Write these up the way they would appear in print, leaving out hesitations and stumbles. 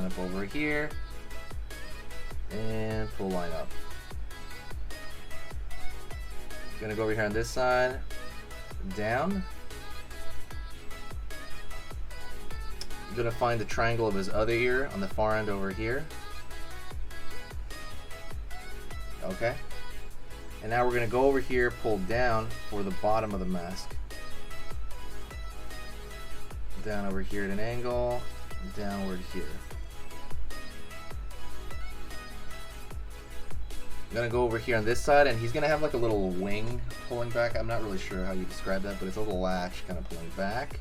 Line up over here. And pull line up. Gonna go over here on this side. Down. I'm gonna find the triangle of his other ear on the far end over here. Okay. And now we're gonna go over here, pull down for the bottom of the mask. Down over here at an angle, downward here. I'm gonna go over here on this side, and he's gonna have like a little wing pulling back. I'm not really sure how you describe that, but it's a little lash kind of pulling back.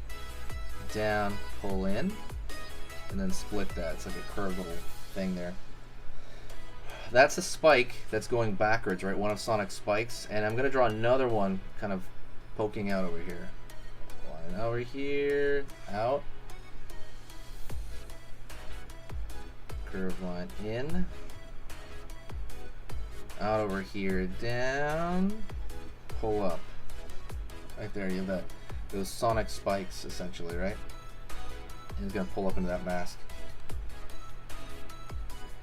Down, pull in, and then split that. It's like a curved little thing there. That's a spike that's going backwards, right? One of Sonic's spikes. And I'm gonna draw another one kind of poking out over here. Line over here, out. Curve line in. Out over here, down. Pull up. Right there, you have that. Those Sonic spikes, essentially, right? And he's gonna pull up into that mask.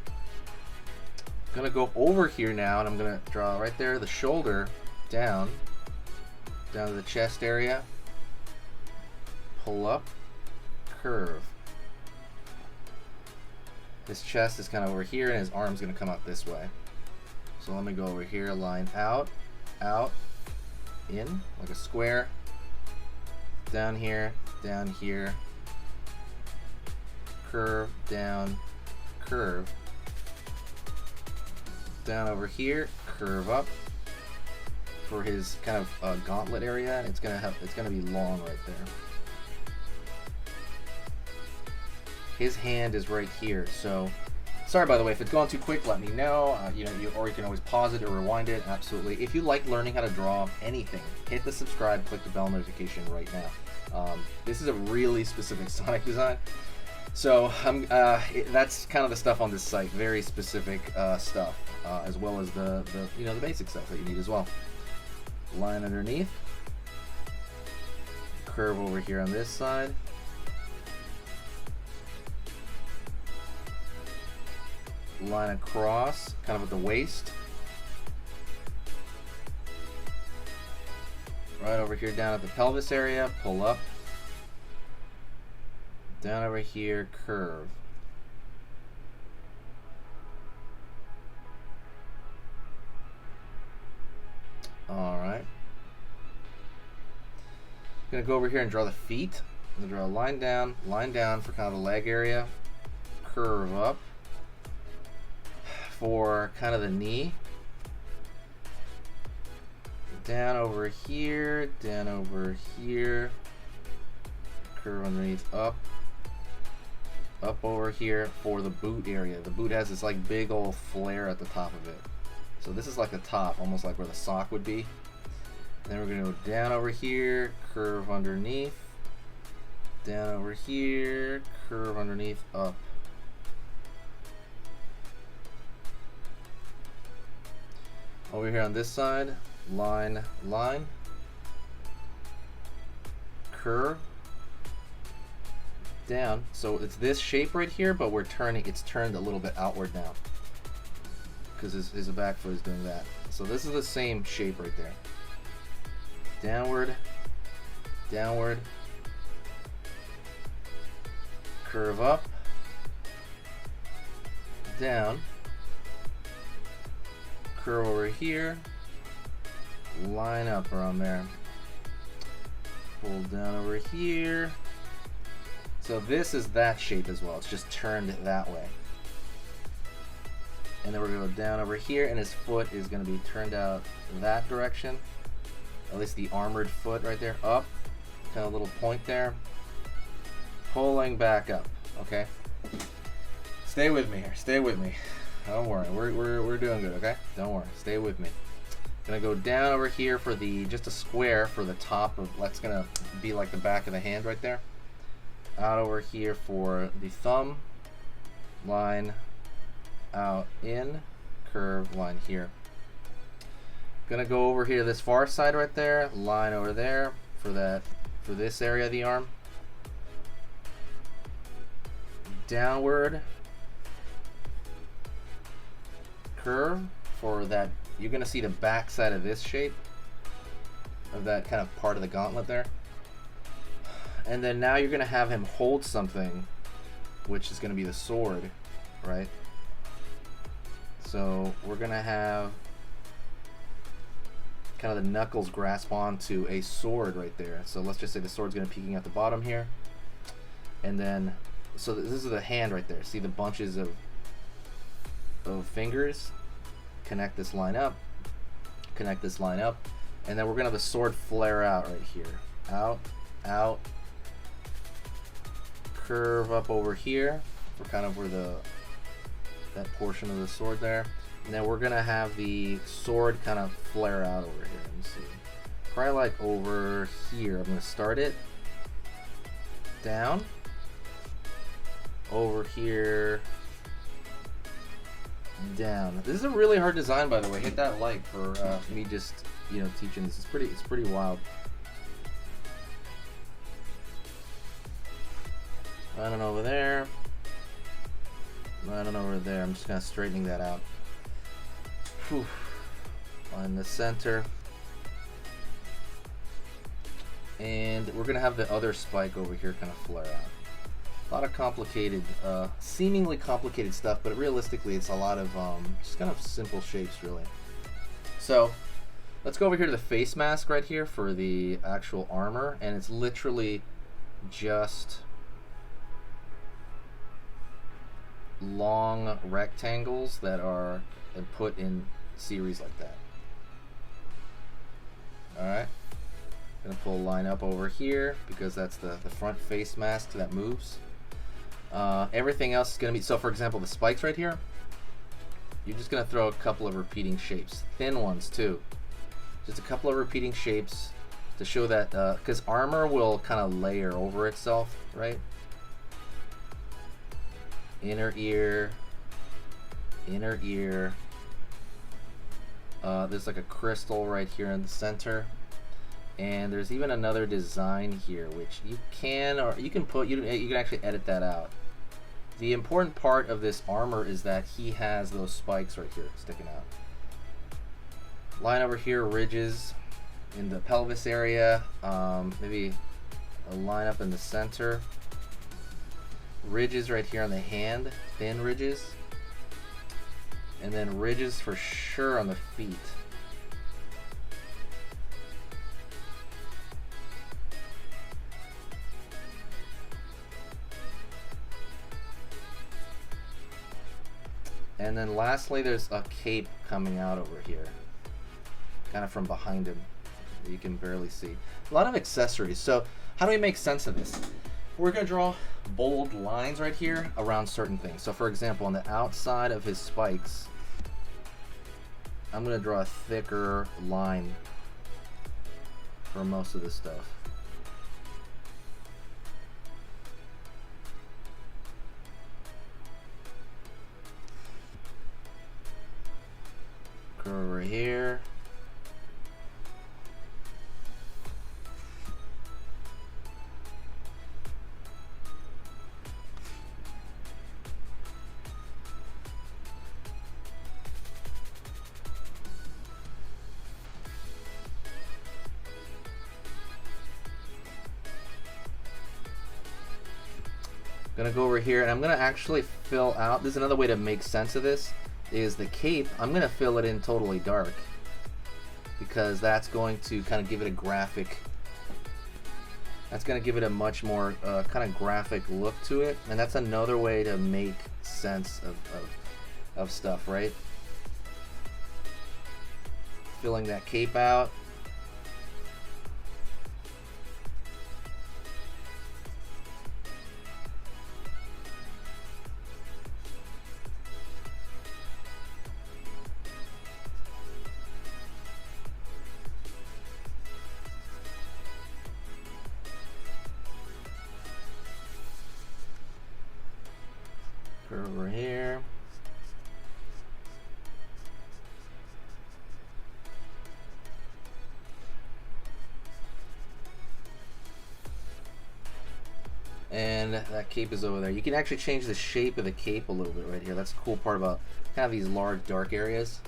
I'm gonna go over here now, and I'm gonna draw right there the shoulder down to the chest area. Pull up, curve. His chest is kind of over here, and his arm's gonna come out this way. So let me go over here, line out, in, like a square. Down here, curve, down, curve. Down over here, curve up for his kind of gauntlet area. It's gonna be long right there. His hand is right here. So, sorry by the way, if it's going too quick, let me know. Or you can always pause it or rewind it. Absolutely. If you like learning how to draw anything, hit the subscribe, click the bell notification right now. This is a really specific Sonic design. So that's kind of the stuff on this site. Very specific stuff. As well as the basic stuff that you need as well. Line underneath, curve over here on this side, line across, kind of at the waist, right over here down at the pelvis area, pull up, down over here, curve. Alright. I'm going to go over here and draw the feet. I'm going to draw a line down for kind of the leg area. Curve up for kind of the knee. Down over here, curve underneath, up over here for the boot area. The boot has this like big old flare at the top of it. So this is like the top, almost like where the sock would be. And then we're going to go down over here, curve underneath, down over here, curve underneath, up. Over here on this side, line, curve, down. So it's this shape right here, but it's turned a little bit outward now, because his back foot is doing that. So this is the same shape right there. Downward, curve up, down, curve over here, line up around there, pull down over here. So this is that shape as well. It's just turned that way. And then we're going to go down over here, and his foot is going to be turned out that direction. At least the armored foot right there. Up. Kind of a little point there. Pulling back up. Okay? Stay with me here. Stay with me. Don't worry. We're doing good, okay? Don't worry. Stay with me. Gonna go down over here for just a square for the top of, that's gonna be like the back of the hand right there. Out over here for the thumb. Line out, in, curve, line here. Gonna go over here this far side right there, line over there for this area of the arm. Downward, curve for that. You're gonna see the back side of this shape, of that kind of part of the gauntlet there. And then now you're gonna have him hold something, which is gonna be the sword, right? So we're gonna have kind of the knuckles grasp onto a sword right there. So let's just say the sword's gonna be peeking at the bottom here. And then, so this is the hand right there. See the bunches of fingers? Connect this line up, connect this line up, and then we're gonna have the sword flare out right here. Out, out, curve up over here for kind of where that portion of the sword there. And then we're gonna have the sword kind of flare out over here. Let me see. Probably like over here. I'm gonna start it down. Over here, down. This is a really hard design, by the way. Hit that like for me just, you know, teaching this. It's pretty wild. Line over there. Line over there. I'm just kind of straightening that out. Whew. Line the center. And we're gonna have the other spike over here kind of flare out. A lot of complicated, seemingly complicated stuff, but realistically it's a lot of just kind of simple shapes, really. So let's go over here to the face mask right here for the actual armor, and it's literally just long rectangles that are put in series like that. Alright, gonna pull a line up over here because that's the front face mask that moves. Everything else is going to be, so for example, the spikes right here, you're just going to throw a couple of repeating shapes, thin ones too, just a couple of repeating shapes to show that, because armor will kind of layer over itself, right? Inner ear, inner ear, there's like a crystal right here in the center, and there's even another design here which you can, or you can put, you can actually edit that out. The important part of this armor is that he has those spikes right here sticking out. Line over here, ridges in the pelvis area, maybe a line up in the center. Ridges right here on the hand, thin ridges. And then ridges for sure on the feet. And then lastly, there's a cape coming out over here, kind of from behind him that you can barely see. A lot of accessories. So how do we make sense of this? We're going to draw bold lines right here around certain things. So for example, on the outside of his spikes, I'm going to draw a thicker line for most of this stuff. Over here. Gonna go over here and I'm gonna actually fill out, this is another way to make sense of this, is the cape. I'm gonna fill it in totally dark because that's going to kind of give it a graphic, that's gonna give it a much more kind of graphic look to it, and that's another way to make sense of stuff, right? Filling that cape out. Over here. And and that cape is over there. You can actually change the shape of the cape a little bit right here. That's the cool part about kind of these large dark areas.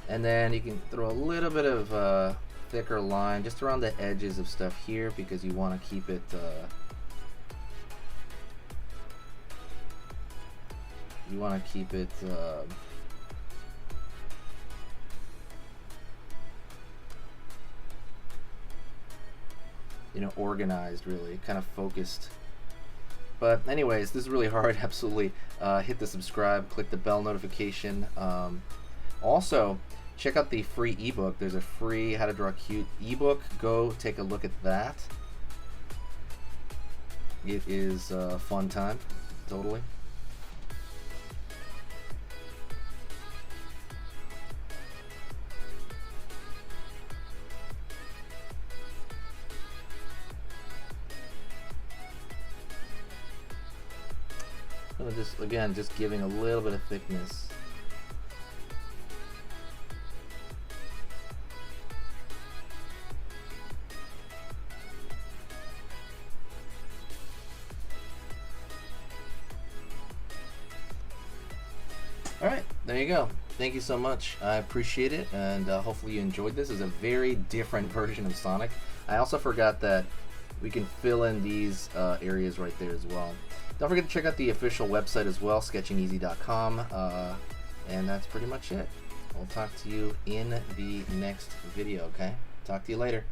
And then you can throw a little bit of thicker line just around the edges of stuff here because you want to keep it you know, organized, really kind of focused. But anyways, this is really hard. Absolutely hit the subscribe, click the bell notification. Also check out the free ebook. There's a free How to Draw Cute ebook. Go take a look at that. It is a fun time, totally. Just again, just giving a little bit of thickness. All right, there you go. Thank you so much. I appreciate it, and hopefully you enjoyed this. It's a very different version of Sonic. I also forgot that we can fill in these areas right there as well. Don't forget to check out the official website as well, sketchingeasy.com, and that's pretty much it. I'll talk to you in the next video, okay? Talk to you later.